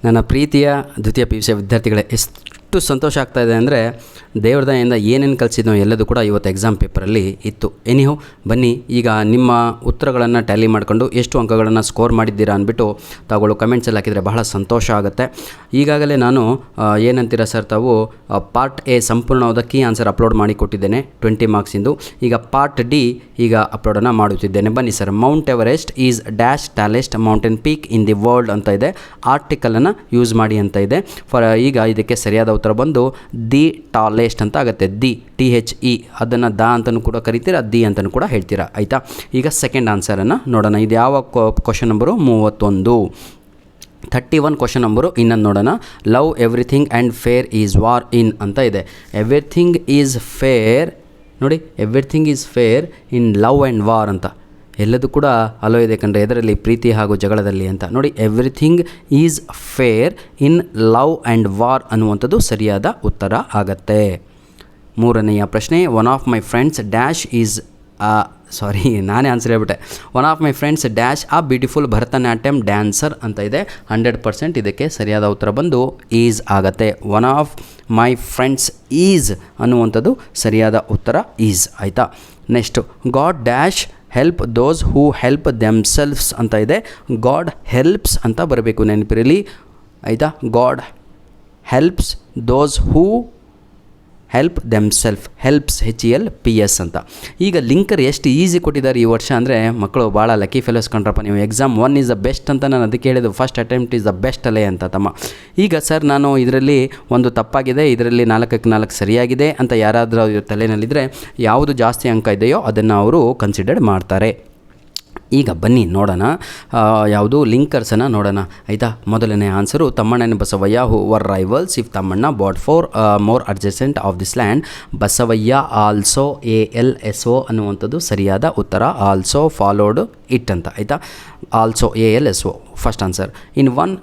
ನನ್ನ ಪ್ರೀತಿಯ ದ್ವಿತೀಯ ಪಿ ಯು ಸಿ ವಿದ್ಯಾರ್ಥಿಗಳೇ, ಎಷ್ಟು ಸಂತೋಷ ಆಗ್ತಾಯಿದೆ ಅಂದರೆ ದೇವ್ರ ದಯೆಯಿಂದ ಏನೇನು ಕಲಿಸಿದ್ನೋ ಎಲ್ಲದೂ ಕೂಡ ಇವತ್ತು ಎಕ್ಸಾಮ್ ಪೇಪರಲ್ಲಿ ಇತ್ತು. ಎನಿಹೋ ಬನ್ನಿ, ಈಗ ನಿಮ್ಮ ಉತ್ತರಗಳನ್ನು ಟ್ಯಾಲಿ ಮಾಡಿಕೊಂಡು ಎಷ್ಟು ಅಂಕಗಳನ್ನು ಸ್ಕೋರ್ ಮಾಡಿದ್ದೀರಾ ಅಂದ್ಬಿಟ್ಟು ತಾವುಗಳು ಕಮೆಂಟ್ಸಲ್ಲಿ ಹಾಕಿದರೆ ಬಹಳ ಸಂತೋಷ ಆಗುತ್ತೆ. ಈಗಾಗಲೇ ನಾನು ಏನಂತೀರ ಸರ್ ತಾವು ಪಾರ್ಟ್ ಎ ಸಂಪೂರ್ಣವಾದ ಕೀ ಆನ್ಸರ್ ಅಪ್ಲೋಡ್ ಮಾಡಿ ಕೊಟ್ಟಿದ್ದೇನೆ 20 ಮಾರ್ಕ್ಸಿಂದು. ಈಗ ಪಾರ್ಟ್ ಡಿ ಈಗ ಅಪ್ಲೋಡನ್ನು ಮಾಡುತ್ತಿದ್ದೇನೆ. ಬನ್ನಿ sir. Mount Everest is dash tallest mountain peak in the world ಅಂತ ಇದೆ. ಆರ್ಟಿಕಲನ್ನು ಯೂಸ್ ಮಾಡಿ ಅಂತ ಇದೆ. ಈಗ ಇದಕ್ಕೆ ಸರಿಯಾದ ಉತ್ತರ ಬಂದು ದಿ ಟಾಲೆಸ್ಟ್ ಅಂತ ಆಗುತ್ತೆ. ದಿ THE ಅದನ್ನು ದ ಅಂತಲೂ ಕೂಡ ಕರಿತೀರಾ, ದಿ ಅಂತಲೂ ಕೂಡ ಹೇಳ್ತೀರಾ. ಆಯಿತಾ? ಈಗ ಸೆಕೆಂಡ್ ಆನ್ಸರನ್ನು ನೋಡೋಣ. ಇದು ಯಾವ ಕ್ವಶನ್ ನಂಬರು? 31. 31 ಕ್ವಶನ್ ನಂಬರು ಇನ್ನೊಂದು ನೋಡೋಣ. Love everything and fair is war in ಅಂತ ಇದೆ. ಎವ್ರಿಥಿಂಗ್ ಈಸ್ ಫೇರ್ ನೋಡಿ, everything is fair in love and war ಅಂತ ಎಲ್ಲದೂ ಕೂಡ ಅಲೋ ಇದೆ ಕಂಡ್ರೆ, ಎದರಲ್ಲಿ? ಪ್ರೀತಿ ಹಾಗೂ ಜಗಳದಲ್ಲಿ ಅಂತ ನೋಡಿ. Everything is fair in love and war ಅನ್ನುವಂಥದ್ದು ಸರಿಯಾದ ಉತ್ತರ ಆಗತ್ತೆ. ಮೂರನೆಯ ಪ್ರಶ್ನೆ. One of my friends dash is ನಾನೇ ಆನ್ಸರ್ ಹೇಳ್ಬಿಟ್ಟೆ. One of my friends dash a beautiful Bharatanatyam dancer ಅಂತ ಇದೆ. 100% ಇದಕ್ಕೆ ಸರಿಯಾದ ಉತ್ತರ ಬಂದು ಈಸ್ ಆಗತ್ತೆ. One of my friends is ಅನ್ನುವಂಥದ್ದು ಸರಿಯಾದ ಉತ್ತರ ಈಸ್. ಆಯಿತಾ? Next. God dash help those who help themselves ಅಂತ ಇದೆ. ಗಾಡ್ ಹೆಲ್ಪ್ಸ್ ಅಂತ ಬರಬೇಕು, ನೆನಪಿರಲಿ. ಆಯಿತಾ? God helps those who help themself, helps HELPS ಅಂತ. ಈಗ ಲಿಂಕರ್ ಎಷ್ಟು ಈಸಿ ಕೊಟ್ಟಿದ್ದಾರೆ ಈ ವರ್ಷ ಅಂದರೆ ಮಕ್ಕಳು ಭಾಳ ಲಕ್ಕಿ ಫೆಲೋಸ್ ಕಂಡ್ರಪ್ಪ ನೀವು. ಎಕ್ಸಾಮ್ 1 ಈಸ್ ದ ಬೆಸ್ಟ್ ಅಂತ ನಾನು ಅದಕ್ಕೆ ಹೇಳಿದ್ದು. First attempt is the best ಅಲ್ಲೇ ಅಂತ ತಮ್ಮ. ಈಗ ಸರ್ ನಾನು ಇದರಲ್ಲಿ ಒಂದು ತಪ್ಪಾಗಿದೆ, ಇದರಲ್ಲಿ 4ಕ್ಕೆ 4 ಸರಿಯಾಗಿದೆ ಅಂತ ಯಾರಾದರೂ ತಲೆಯಲ್ಲಿದ್ದರೆ ಯಾವುದು ಜಾಸ್ತಿ ಅಂಕ ಇದೆಯೋ ಅದನ್ನು ಅವರು ಕನ್ಸಿಡರ್ ಮಾಡ್ತಾರೆ. ಈಗ ಬನ್ನಿ ನೋಡೋಣ, ಯಾವುದು ಲಿಂಕರ್ಸನ್ನು ನೋಡೋಣ. ಆಯಿತಾ? ಮೊದಲನೇ ಆನ್ಸರು ತಮ್ಮಣ್ಣನ Basavayya who were rivals if Tammanna bought far more adjacent of this land. Basavayya also ALSO ಅನ್ನುವಂಥದ್ದು ಸರಿಯಾದ ಉತ್ತರ. ಆಲ್ಸೋ ಫಾಲೋಡ್ ಇಟ್ ಅಂತ. ಆಯಿತಾ? Also ALSO first answer. In one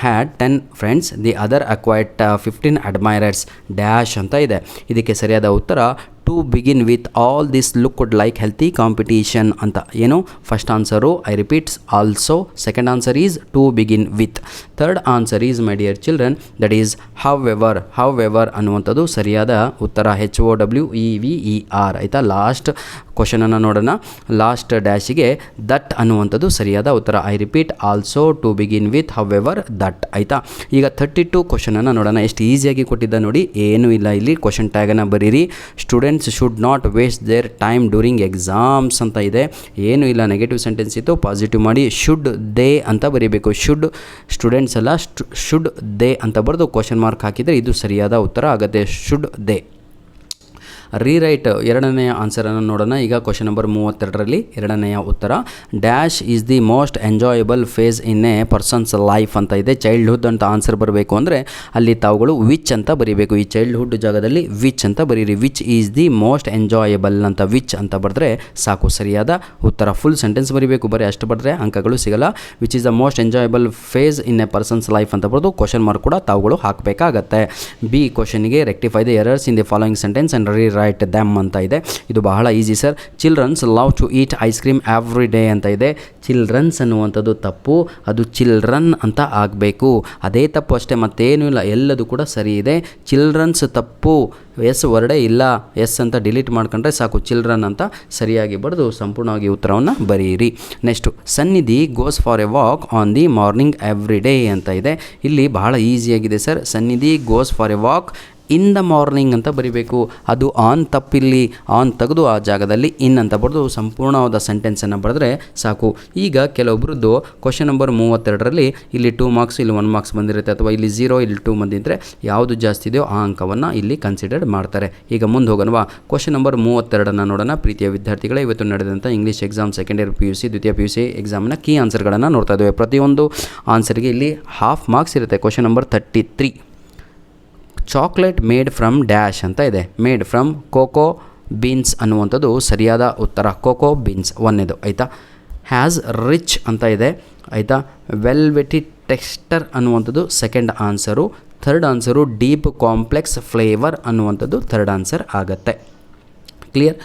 had 10 friends, the other acquired 15 admirers dash ಅಂತ ಇದೆ. ಇದಕ್ಕೆ ಸರಿಯಾದ ಉತ್ತರ to begin with all this looked like healthy competition ಅಂತ. ಏನು? First answer I repeats also. Second answer is to begin with. Third answer is my dear children that is how ever ಅನ್ನುವಂಥದ್ದು ಸರಿಯಾದ ಉತ್ತರ. HOWEVER. ಆಯಿತಾ? Last ಕ್ವಶನನ್ನು ನೋಡೋಣ. Last ಡ್ಯಾಶಿಗೆ that ಅನ್ನುವಂಥದ್ದು ಸರಿಯಾದ ಉತ್ತರ. I repeat also to begin with however that. ಆಯಿತಾ? ಈಗ 32 ಕ್ವಶನನ್ನು ನೋಡೋಣ. ಎಷ್ಟು ಈಸಿಯಾಗಿ ಕೊಟ್ಟಿದ್ದ ನೋಡಿ. ಏನೂ ಇಲ್ಲ ಇಲ್ಲಿ. ಕ್ವಶನ್ ಟ್ಯಾಗನ್ನು ಬರೀರಿ. Students should not waste there time during exams ಅಂತ ಇದೆ. ಏನೂ ಇಲ್ಲ. ನೆಗೆಟಿವ್ ಸೆಂಟೆನ್ಸ್ ಇತ್ತು, ಪಾಸಿಟಿವ್ ಮಾಡಿ ಶುಡ್ ದೇ ಅಂತ ಬರೀಬೇಕು. ಶುಡ್ ಸ್ಟೂಡೆಂಟ್ಸ್ ಅಲ್ಲ, ಶುಡ್ ದೇ ಅಂತ ಬರೆದು ಕ್ವಶನ್ ಮಾರ್ಕ್ ಹಾಕಿದರೆ ಇದು ಸರಿಯಾದ ಉತ್ತರ ಆಗುತ್ತೆ. Should they. ರೀರೈಟ್ ಎರಡನೆಯ ಆನ್ಸರನ್ನು ನೋಡೋಣ. ಈಗ ಕ್ವಶನ್ ನಂಬರ್ 32ರಲ್ಲಿ ಎರಡನೆಯ ಉತ್ತರ dash is the most enjoyable phase in a person's life ಅಂತ ಇದೆ. ಚೈಲ್ಡ್ಹುಡ್ ಅಂತ ಆನ್ಸರ್ ಬರಬೇಕು ಅಂದರೆ ಅಲ್ಲಿ ತಾವುಗಳು ವಿಚ್ ಅಂತ ಬರೀಬೇಕು. ಈ ಚೈಲ್ಡ್ಹುಡ್ ಜಾಗದಲ್ಲಿ ವಿಚ್ ಅಂತ ಬರೀರಿ. Which is the most enjoyable ಅಂತ ವಿಚ್ ಅಂತ ಬರೆದ್ರೆ ಸಾಕು, ಸರಿಯಾದ ಉತ್ತರ. ಫುಲ್ ಸೆಂಟೆನ್ಸ್ ಬರೀಬೇಕು, ಬರೀ ಅಷ್ಟು ಬರೆದ್ರೆ ಅಂಕಗಳು ಸಿಗಲ್ಲ. Which is the most enjoyable phase in a person's life ಅಂತ ಬರೆದು ಕ್ವಶನ್ ಮಾರ್ಕ್ ಕೂಡ ತಾವುಗಳು ಹಾಕಬೇಕಾಗತ್ತೆ. ಬಿ ಕ್ವಶನ್ಗೆ rectify the errors in the following sentence and write them ಅಂತ ಇದೆ. ಇದು ಬಹಳ easy sir. Children's love to eat ice cream every day ಅಂತ ಇದೆ. ಚಿಲ್ಡ್ರನ್ಸ್ ಅನ್ನುವಂಥದ್ದು ತಪ್ಪು, ಅದು ಚಿಲ್ಡ್ರನ್ ಅಂತ ಆಗಬೇಕು. ಅದೇ ತಪ್ಪು ಅಷ್ಟೇ, ಮತ್ತೇನೂ ಇಲ್ಲ. ಎಲ್ಲದು ಕೂಡ ಸರಿ ಇದೆ. ಚಿಲ್ಡ್ರನ್ಸ್ ತಪ್ಪು, ಎಸ್ ವರ್ಡೇ ಇಲ್ಲ. ಎಸ್ ಅಂತ ಡಿಲೀಟ್ ಮಾಡ್ಕೊಂಡ್ರೆ ಸಾಕು. ಚಿಲ್ಡ್ರನ್ ಅಂತ ಸರಿಯಾಗಿ ಬರೆದು ಸಂಪೂರ್ಣವಾಗಿ ಉತ್ತರವನ್ನು ಬರೆಯಿರಿ. ನೆಕ್ಸ್ಟು. ಸನ್ನಿಧಿ goes for A walk on the morning every day ಅಂತ ಇದೆ. ಇಲ್ಲಿ ಬಹಳ ಈಸಿಯಾಗಿದೆ ಸರ್. ಸನ್ನಿಧಿ goes for A walk in the morning ಅಂತ ಬರಿಬೇಕು. ಅದು ಆನ್ ತಪ್ಪಿಲ್ಲಿ. ಆನ್ ತೆಗೆದು ಆ ಜಾಗದಲ್ಲಿ ಇನ್ ಅಂತ ಬರೆದು ಸಂಪೂರ್ಣವಾದ ಸೆಂಟೆನ್ಸನ್ನು ಬರೆದ್ರೆ ಸಾಕು. ಈಗ ಕೆಲವೊಬ್ಬರದ್ದು ಕ್ವಶನ್ ನಂಬರ್ 32ರಲ್ಲಿ ಇಲ್ಲಿ 2 ಮಾರ್ಕ್ಸ್, ಇಲ್ಲಿ 1 ಮಾರ್ಕ್ಸ್ ಬಂದಿರುತ್ತೆ, ಅಥವಾ ಇಲ್ಲಿ 0 ಇಲ್ಲಿ 2 ಬಂದಿದ್ದರೆ ಯಾವುದು ಜಾಸ್ತಿ ಇದೆಯೋ ಆ ಅಂಕವನ್ನು ಇಲ್ಲಿ ಕನ್ಸಿಡರ್ ಮಾಡ್ತಾರೆ. ಈಗ ಮುಂದೆ ಹೋಗೋಣವಾ. ಕ್ವಶನ್ ನಂಬರ್ 32ಅನ್ನು ನೋಡೋಣ. ಪ್ರೀತಿಯ ವಿದ್ಯಾರ್ಥಿಗಳೇ, ಇವತ್ತು ನಡೆದಂಥ English exam second year PUC ದ್ವಿತೀಯ PUC ಎಕ್ಸಾಮ್ನ ಕೀ ಆನ್ಸರ್ಗಳನ್ನು ನೋಡ್ತಾ ಇದ್ದೇವೆ. ಪ್ರತಿಯೊಂದು ಆನ್ಸರ್ಗೆ ಇಲ್ಲಿ ಹಾಫ್ ಮಾರ್ಕ್ಸ್ ಇರುತ್ತೆ. Question number 33. Chocolate made from dash ಅಂತ ಇದೆ. ಮೇಡ್ ಫ್ರಮ್ ಕೋಕೋ ಬೀನ್ಸ್ ಅನ್ನುವಂಥದ್ದು ಸರಿಯಾದ ಉತ್ತರ. ಕೋಕೋ ಬೀನ್ಸ್ ಒಂದೇದು. ಆಯಿತಾ? ಹ್ಯಾಸ್ ರಿಚ್ ಅಂತ ಇದೆ. ಆಯಿತಾ? ವೆಲ್ವೆಟಿ ಟೆಕ್ಸ್ಚರ್ ಅನ್ನುವಂಥದ್ದು second answer. Third answer deep complex flavour ಅನ್ನುವಂಥದ್ದು ಥರ್ಡ್ ಆನ್ಸರ್ ಆಗುತ್ತೆ. Clear?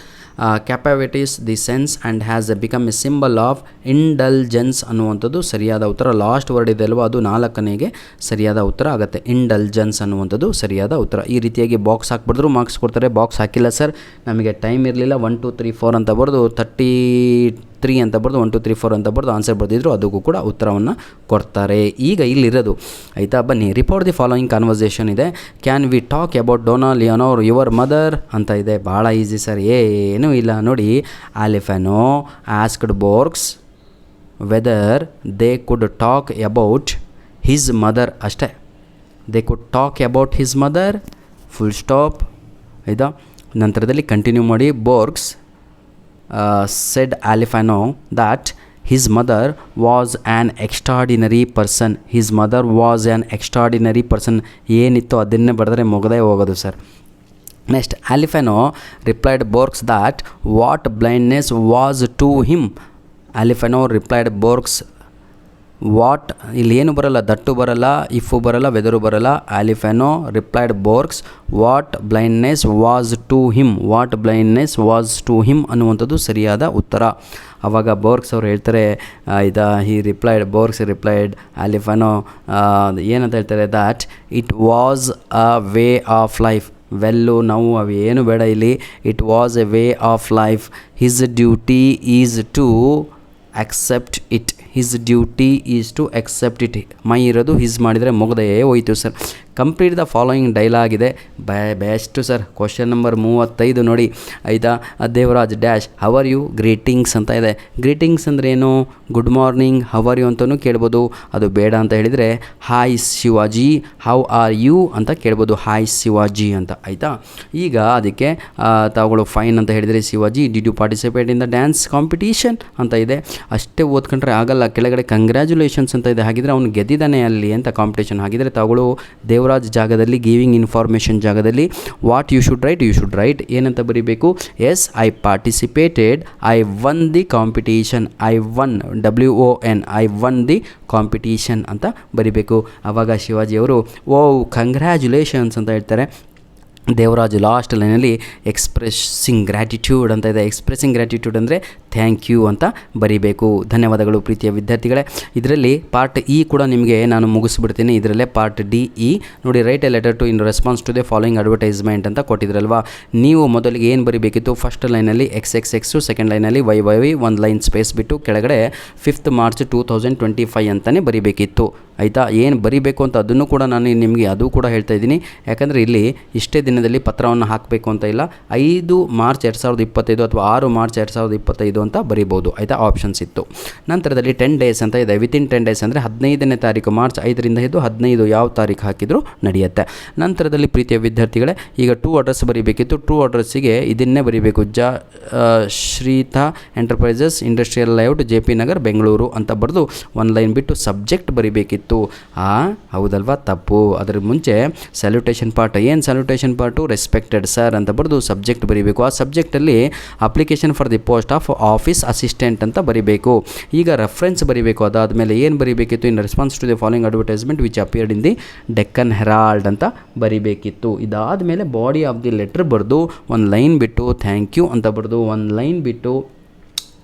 Captivates the sense and has become a symbol of ಇಂಡಲ್ಜೆನ್ಸ್ ಅನ್ನುವಂಥದ್ದು ಸರಿಯಾದ ಉತ್ತರ. ಲಾಸ್ಟ್ ವರ್ಡ್ ಇದೆ ಅಲ್ವಾ, ಅದು 4ನೇಗೆ ಸರಿಯಾದ ಉತ್ತರ ಆಗುತ್ತೆ. ಇಂಡಲ್ಜೆನ್ಸ್ ಅನ್ನುವಂಥದ್ದು ಸರಿಯಾದ ಉತ್ತರ. ಈ ರೀತಿಯಾಗಿ ಬಾಕ್ಸ್ ಹಾಕ್ಬಿಡಿದ್ರು ಮಾರ್ಕ್ಸ್ ಕೊಡ್ತಾರೆ. ಬಾಕ್ಸ್ ಹಾಕಿಲ್ಲ ಸರ್, ನಮಗೆ ಟೈಮ್ ಇರಲಿಲ್ಲ, 1 2 3 4 ಅಂತ ಬರೆದು 33 ಅಂತ ಬರೆದು 1 2 3 4 ಅಂತ ಬರೆದು ಆನ್ಸರ್ ಬರೆದಿದ್ರು, ಅದಕ್ಕೂ ಕೂಡ ಉತ್ತರವನ್ನು ಕೊಡ್ತಾರೆ. ಈಗ ಇಲ್ಲಿರೋದು ಆಯಿತಾ, ಬನ್ನಿ. ರಿಪೋರ್ಟ್ ದಿ ಫಾಲೋಯಿಂಗ್ ಕಾನ್ವರ್ಸೇಷನ್ ಇದೆ. Can we talk about Dona Leonor your mother ಅಂತ ಇದೆ. ಭಾಳ ಈಸಿ ಸರ್, ಏನೂ ಇಲ್ಲ ನೋಡಿ. Alifano asked Borges whether they could talk about his mother ಅಷ್ಟೇ. They could talk about his mother, full stop ಆಯಿತಾ. ನಂತರದಲ್ಲಿ ಕಂಟಿನ್ಯೂ ಮಾಡಿ. ಬೋರ್ಗ್ಸ್ said Alifano that his mother was an extraordinary person. His mother was an extraordinary person. ಏನಿತ್ತು ಅದನ್ನೇ ಬರೆದ್ರೆ ಮುಗದೇ ಹೋಗೋದು ಸರ್. Next, Alifano replied Borges that what blindness was to him. Alifano replied Borges what, ಇಲ್ಲಿ ಏನು ಬರಲ್ಲ, ದಟ್ಟು ಬರಲ್ಲ, ಇಫು ಬರಲ್ಲ, ವೆದರು ಬರಲ್ಲ. Alifano replied Borges what blindness was to him. What blindness was to him ಅನ್ನುವಂಥದ್ದು ಸರಿಯಾದ ಉತ್ತರ. ಆವಾಗ ಬೋರ್ಗ್ಸ್ ಅವರು ಹೇಳ್ತಾರೆ, ಬೋರ್ಗ್ಸ್ ರಿಪ್ಲೈಡ್ ಆಲಿಫೆನೋ ಏನಂತ ಹೇಳ್ತಾರೆ, that it was a way of life. Well ನಾವು ಅವು ಏನು ಬೇಡ ಇಲ್ಲಿ. It was a way of life. His duty is to accept it. His duty is to accept it. My ಇರೋದು ಹಿಸ್ ಮಾಡಿದರೆ ಮುಗದೇ ಹೋಯಿತು ಸರ್. ಕಂಪ್ಲೀಟ್ ದ ಫಾಲೋಯಿಂಗ್ ಡೈಲಾಗ್ ಇದೆ. Best sir. ಕ್ವಶನ್ ನಂಬರ್ 35 ನೋಡಿ ಆಯಿತಾ. Devaraj dash how are you, greetings ಅಂತ ಇದೆ. ಗ್ರೀಟಿಂಗ್ಸ್ ಅಂದರೆ ಏನು? ಗುಡ್ ಮಾರ್ನಿಂಗ್, ಹವರ್ ಯು ಅಂತಲೂ ಕೇಳ್ಬೋದು. ಅದು ಬೇಡ ಅಂತ ಹೇಳಿದರೆ hi Shivaji, how are you ಅಂತ ಕೇಳ್ಬೋದು. ಹಾಯ್ ಶಿವಾಜಿ ಅಂತ ಆಯಿತಾ. ಈಗ ಅದಕ್ಕೆ ತಾವುಗಳು ಫೈನ್ ಅಂತ ಹೇಳಿದರೆ Shivaji did you participate in the dance competition ಅಂತ ಇದೆ. ಅಷ್ಟೇ ಓದ್ಕೊಂಡ್ರೆ ಆಗಲ್ಲ. ಕೆಳಗಡೆ ಕಂಗ್ರ್ಯಾಚುಲೇಷನ್ಸ್ ಅಂತ ಇದೆ. ಹಾಗಿದ್ರೆ ಅವನು ಗೆದ್ದಿದ್ದಾನೆ ಅಲ್ಲಿ ಅಂತ ಕಾಂಪಿಟೇಷನ್. ಹಾಗಿದ್ರೆ ತಾವುಗಳು ದೇವರಾಜ್ ಜಾಗದಲ್ಲಿ ಗಿವಿಂಗ್ ಇನ್ಫಾರ್ಮೇಷನ್ ಜಾಗದಲ್ಲಿ ವಾಟ್ ಯು ಶುಡ್ ರೈಟ್ ಏನಂತ ಬರೀಬೇಕು? Yes I participated, I won the competition. I won, WON, I won the competition ಅಂತ ಬರೀಬೇಕು. ಆವಾಗ ಶಿವಾಜಿಯವರು ಓ ಕಂಗ್ರ್ಯಾಚುಲೇಷನ್ಸ್ ಅಂತ ಹೇಳ್ತಾರೆ. ದೇವರಾಜ್ ಲಾಸ್ಟ್ ಲೈನಲ್ಲಿ ಎಕ್ಸ್ಪ್ರೆಸ್ಸಿಂಗ್ ಗ್ರ್ಯಾಟಿಟ್ಯೂಡ್ ಅಂತ ಇದೆ. ಎಕ್ಸ್ಪ್ರೆಸ್ಸಿಂಗ್ ಗ್ರ್ಯಾಟಿಟ್ಯೂಡ್ ಅಂದರೆ ಥ್ಯಾಂಕ್ ಯು ಅಂತ ಬರೀಬೇಕು. ಧನ್ಯವಾದಗಳು ಪ್ರೀತಿಯ ವಿದ್ಯಾರ್ಥಿಗಳೇ. ಇದರಲ್ಲಿ ಪಾರ್ಟ್ ಇ ಕೂಡ ನಿಮಗೆ ನಾನು ಮುಗಿಸ್ಬಿಡ್ತೀನಿ. ಇದರಲ್ಲೇ ಪಾರ್ಟ್ DE ನೋಡಿ. Write a letter to in response to the following advertisement ಅಂತ ಕೊಟ್ಟಿದ್ರಲ್ವಾ. ನೀವು ಮೊದಲಿಗೆ ಏನು ಬರೀಬೇಕಿತ್ತು? ಫಸ್ಟ್ ಲೈನಲ್ಲಿ XXX, ಸೆಕೆಂಡ್ ಲೈನಲ್ಲಿ YYY, ಒಂದು ಲೈನ್ ಸ್ಪೇಸ್ ಬಿಟ್ಟು ಕೆಳಗಡೆ 5th March 2025 ಅಂತಲೇ ಬರೀಬೇಕಿತ್ತು ಆಯಿತಾ. ಏನು ಬರೀಬೇಕು ಅಂತ ಅದನ್ನು ಕೂಡ ನಾನು ನಿಮಗೆ ಅದು ಕೂಡ ಹೇಳ್ತಾ ಇದ್ದೀನಿ. ಯಾಕಂದರೆ ಇಲ್ಲಿ ಇಷ್ಟೇ ದಿನದಲ್ಲಿ ಪತ್ರವನ್ನು ಹಾಕಬೇಕು ಅಂತ ಇಲ್ಲ. 5 ಮಾರ್ಚ್ 2025 ಅಥವಾ 6 ಮಾರ್ಚ್ 2025 ಅಂತ ಬರೀಬೋದು ಆಯಿತಾ. ಆಪ್ಷನ್ಸ್ ಇತ್ತು. ನಂತರದಲ್ಲಿ 10 days ಅಂತ ಇದೆ. ವಿತಿನ್ 10 days ಅಂದರೆ 15ನೇ ತಾರೀಕು, ಮಾರ್ಚ್ 5ರಿಂದ ಹಿಡಿದು 15 ಯಾವ ತಾರೀಕು ಹಾಕಿದರೂ ನಡೆಯುತ್ತೆ. ನಂತರದಲ್ಲಿ ಪ್ರೀತಿಯ ವಿದ್ಯಾರ್ಥಿಗಳೇ, ಈಗ 2 ಅಡ್ರೆಸ್ ಬರೀಬೇಕಿತ್ತು. 2 ಅಡ್ರೆಸ್ಸಿಗೆ ಇದನ್ನೇ ಬರೀಬೇಕು. Shritha enterprises, industrial layout, JP Nagar, Bengaluru ಅಂತ ಬರೆದು ಒಂದು ಲೈನ್ ಬಿಟ್ಟು ಸಬ್ಜೆಕ್ಟ್ ಬರೀಬೇಕಿತ್ತು. ಹೌದಲ್ವಾ? ತಪ್ಪು. ಅದರ ಮುಂಚೆ ಸ್ಯಾಲ್ಯುಟೇಷನ್ ಪಾರ್ಟ್. ಏನು ಸ್ಯಾಲ್ಯುಟೇಷನ್ ಪಾರ್ಟು? ರೆಸ್ಪೆಕ್ಟೆಡ್ ಸರ್ ಅಂತ ಬರೆದು ಸಬ್ಜೆಕ್ಟ್ ಬರೀಬೇಕು. ಆ ಸಬ್ಜೆಕ್ಟಲ್ಲಿ application for the post of office assistant ಅಂತ ಬರೀಬೇಕು. ಈಗ ರೆಫರೆನ್ಸ್ ಬರೀಬೇಕು. ಅದಾದಮೇಲೆ ಏನು ಬರೀಬೇಕಿತ್ತು? In response to the following advertisement which appeared in the Deccan Herald ಅಂತ ಬರೀಬೇಕಿತ್ತು. ಇದಾದಮೇಲೆ ಬಾಡಿ ಆಫ್ ದಿ ಲೆಟರ್ ಬರೆದು ಒಂದು ಲೈನ್ ಬಿಟ್ಟು ಥ್ಯಾಂಕ್ ಯು ಅಂತ ಬರೆದು ಒಂದು ಲೈನ್ ಬಿಟ್ಟು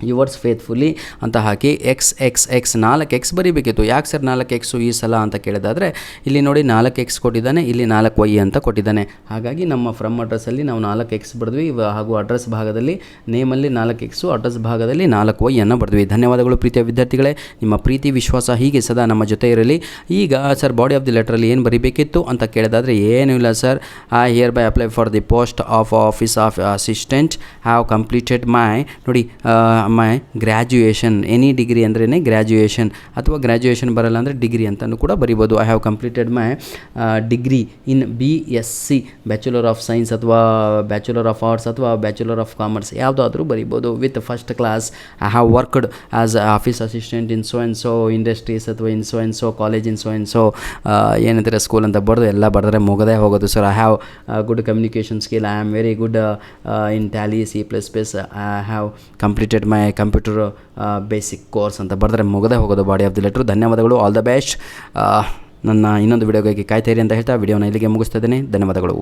ಯುವರ್ಸ್ ಫೇತ್ಫುಲಿ ಅಂತ ಹಾಕಿ XXX 4X ಬರೀಬೇಕಿತ್ತು. ಯಾಕೆ ಸರ್ 4X ಈ ಸಲ ಅಂತ ಕೇಳಿದಾದರೆ ಇಲ್ಲಿ ನೋಡಿ 4X ಕೊಟ್ಟಿದ್ದಾನೆ, ಇಲ್ಲಿ 4Y ಅಂತ ಕೊಟ್ಟಿದ್ದಾನೆ. ಹಾಗಾಗಿ ನಮ್ಮ ಫ್ರಮ್ ಅಡ್ರೆಸ್ಸಲ್ಲಿ ನಾವು 4X ಬರೆದ್ವಿ. ಹಾಗೂ ಅಡ್ರೆಸ್ ಭಾಗದಲ್ಲಿ ನೇಮಲ್ಲಿ 4X, ಅಡ್ರೆಸ್ ಭಾಗದಲ್ಲಿ 4Y ಅನ್ನು ಬರೆದ್ವಿ. ಧನ್ಯವಾದಗಳು ಪ್ರೀತಿಯ ವಿದ್ಯಾರ್ಥಿಗಳೇ. ನಿಮ್ಮ ಪ್ರೀತಿ ವಿಶ್ವಾಸ ಹೀಗೆ ಸದಾ ನಮ್ಮ ಜೊತೆ ಇರಲಿ. ಈಗ ಸರ್ ಬಾಡಿ ಆಫ್ ದಿ ಲೆಟ್ರಲ್ಲಿ ಏನು ಬರೀಬೇಕಿತ್ತು ಅಂತ ಕೇಳಿದಾದರೆ ಏನೂ ಇಲ್ಲ sir. I here by apply for the post of office of assistant, have completed ಮೈ ನೋಡಿ ಮೈ ಗ್ರ್ಯಾಜುಯೇಷನ್. ಎನಿ ಡಿಗ್ರಿ ಅಂದ್ರೇ ಗ್ರ್ಯಾಜುಯೇಷನ್, ಅಥವಾ ಗ್ರ್ಯಾಜುಯೇಷನ್ ಬರಲ್ಲ ಅಂದರೆ ಡಿಗ್ರಿ ಅಂತಲೂ ಕೂಡ ಬರಿಬೋದು. I have completed my degree in BSc, bachelor of science ಅಥವಾ ಬ್ಯಾಚುಲರ್ ಆಫ್ ಆರ್ಟ್ಸ್ ಅಥವಾ ಬ್ಯಾಚುಲರ್ ಆಫ್ ಕಾಮರ್ಸ್ ಯಾವುದಾದ್ರೂ ಬರಿಬೋದು. With first class I have worked as office assistant in so and so industries ಅಥವಾ in so and so college in so and so ಏನಂತಾರೆ school ಅಂತ ಬರೆದು ಎಲ್ಲ ಬರೆದ್ರೆ ಮುಗದೇ ಹೋಗೋದು sir. I have good communication skill, I am very good in Tally, C++, I have completed my computer basic course ಅಂತ ಬರೆದ್ರೆ ಮುಗದೇ ಹೋಗೋದು ಬಾಡಿ ಆಫ್ ದಿ ಲೆಟ್ರು. ಧನ್ಯವಾದಗಳು, ಆಲ್ ದ ಬೆಸ್ಟ್. ನನ್ನ ಇನ್ನೊಂದು ವಿಡಿಯೋಗಾಗಿ ಕಾಯ್ತಾ ಇರಿ ಅಂತ ಹೇಳ್ತಾ ವಿಡಿಯೋನ ಇಲ್ಲಿಗೆ ಮುಗಿಸ್ತಾ ಇದ್ದೇನೆ. ಧನ್ಯವಾದಗಳು.